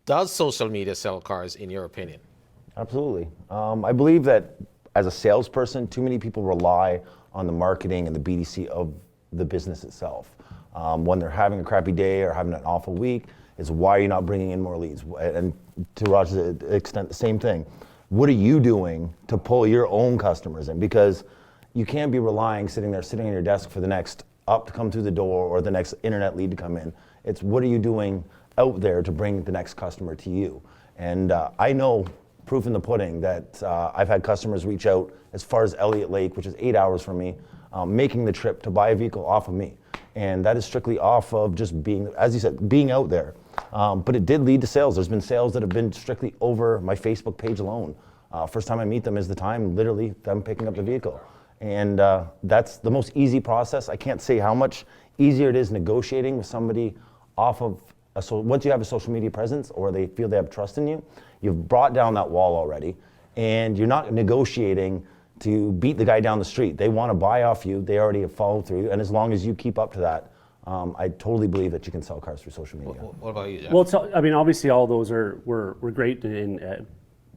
Does social media sell cars, in your opinion? Absolutely. I believe that as a salesperson, too many people rely on the marketing and the BDC of the business itself. When they're having a crappy day or having an awful week, is why you're not bringing in more leads. And to Raj's extent, the same thing. What are you doing to pull your own customers in? Because you can't be sitting on your desk for the next up to come through the door or the next internet lead to come in. It's what are you doing out there to bring the next customer to you? And I know, proof in the pudding, that I've had customers reach out as far as Elliott Lake, which is 8 hours from me, making the trip to buy a vehicle off of me. And that is strictly off of just being, as you said, being out there. But it did lead to sales. There's been sales that have been strictly over my Facebook page alone. First time I meet them is the time, literally, them picking up the vehicle. And that's the most easy process. I can't say how much easier it is negotiating with somebody off of, once you have a social media presence or they feel they have trust in you, you've brought down that wall already, and you're not negotiating to beat the guy down the street. They want to buy off you. They already have followed through, and as long as you keep up to that, I totally believe that you can sell cars through social media. What about you, Jeff? Well, I mean, obviously, all those were great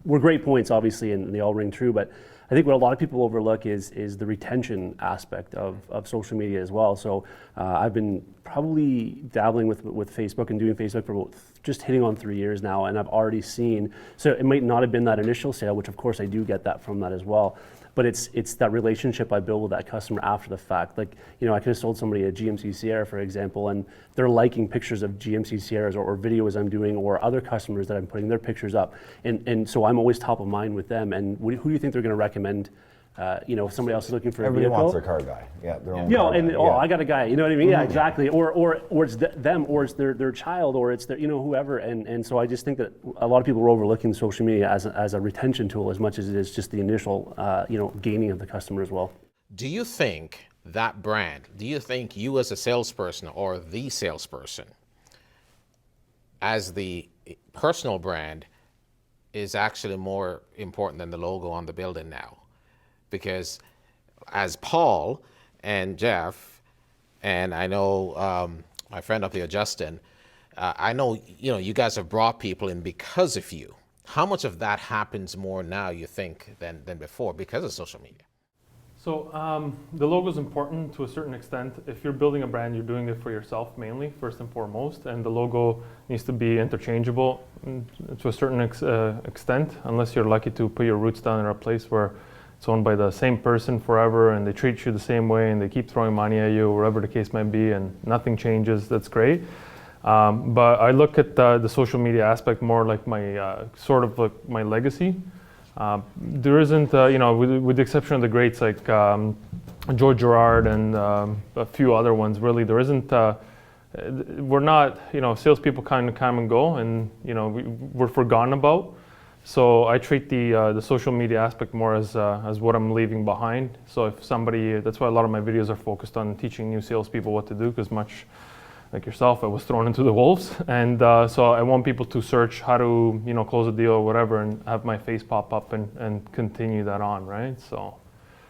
were great points, obviously, and they all ring true. But I think what a lot of people overlook is the retention aspect of social media as well. So I've been probably dabbling with Facebook and doing Facebook for about just hitting on 3 years now, and I've already seen. So it might not have been that initial sale, which of course I do get that from that as well. But it's that relationship I build with that customer after the fact. Like, you know, I could have sold somebody a GMC Sierra, for example, and they're liking pictures of GMC Sierras or videos I'm doing, or other customers that I'm putting their pictures up. And so I'm always top of mind with them. And who do you think they're going to recommend? You know, if somebody else is looking for Everybody a vehicle. wants their car guy. Yeah, their own You know, car and guy. oh, Yeah. I got a guy. You know what I mean? Yeah, exactly. Or it's them, or it's their child, or it's their, you know, whoever. And so I just think that a lot of people are overlooking social media as a retention tool as much as it is just the initial, you know, gaining of the customer as well. Do you think that brand, do you think you as a salesperson or the salesperson as the personal brand is actually more important than the logo on the building now? Because as Paul and Jeff, and I know my friend up here, Justin, I know, you know, you guys have brought people in because of you. How much of that happens more now, you think, than before because of social media? So the logo is important to a certain extent. If you're building a brand, you're doing it for yourself mainly, first and foremost, and the logo needs to be interchangeable to a certain extent, unless you're lucky to put your roots down in a place where it's owned by the same person forever and they treat you the same way and they keep throwing money at you, whatever the case might be, and nothing changes. That's great. But I look at the social media aspect more like my sort of like my legacy. There isn't, you know, with the exception of the greats like George Gerard and a few other ones, really, there isn't, we're not, you know, salespeople kind of come and go, and, you know, we're forgotten about. So I treat the social media aspect more as what I'm leaving behind. So if somebody, that's why a lot of my videos are focused on teaching new salespeople what to do, because much like yourself, I was thrown into the wolves, and so I want people to search how to, you know, close a deal or whatever, and have my face pop up and continue that on, right? So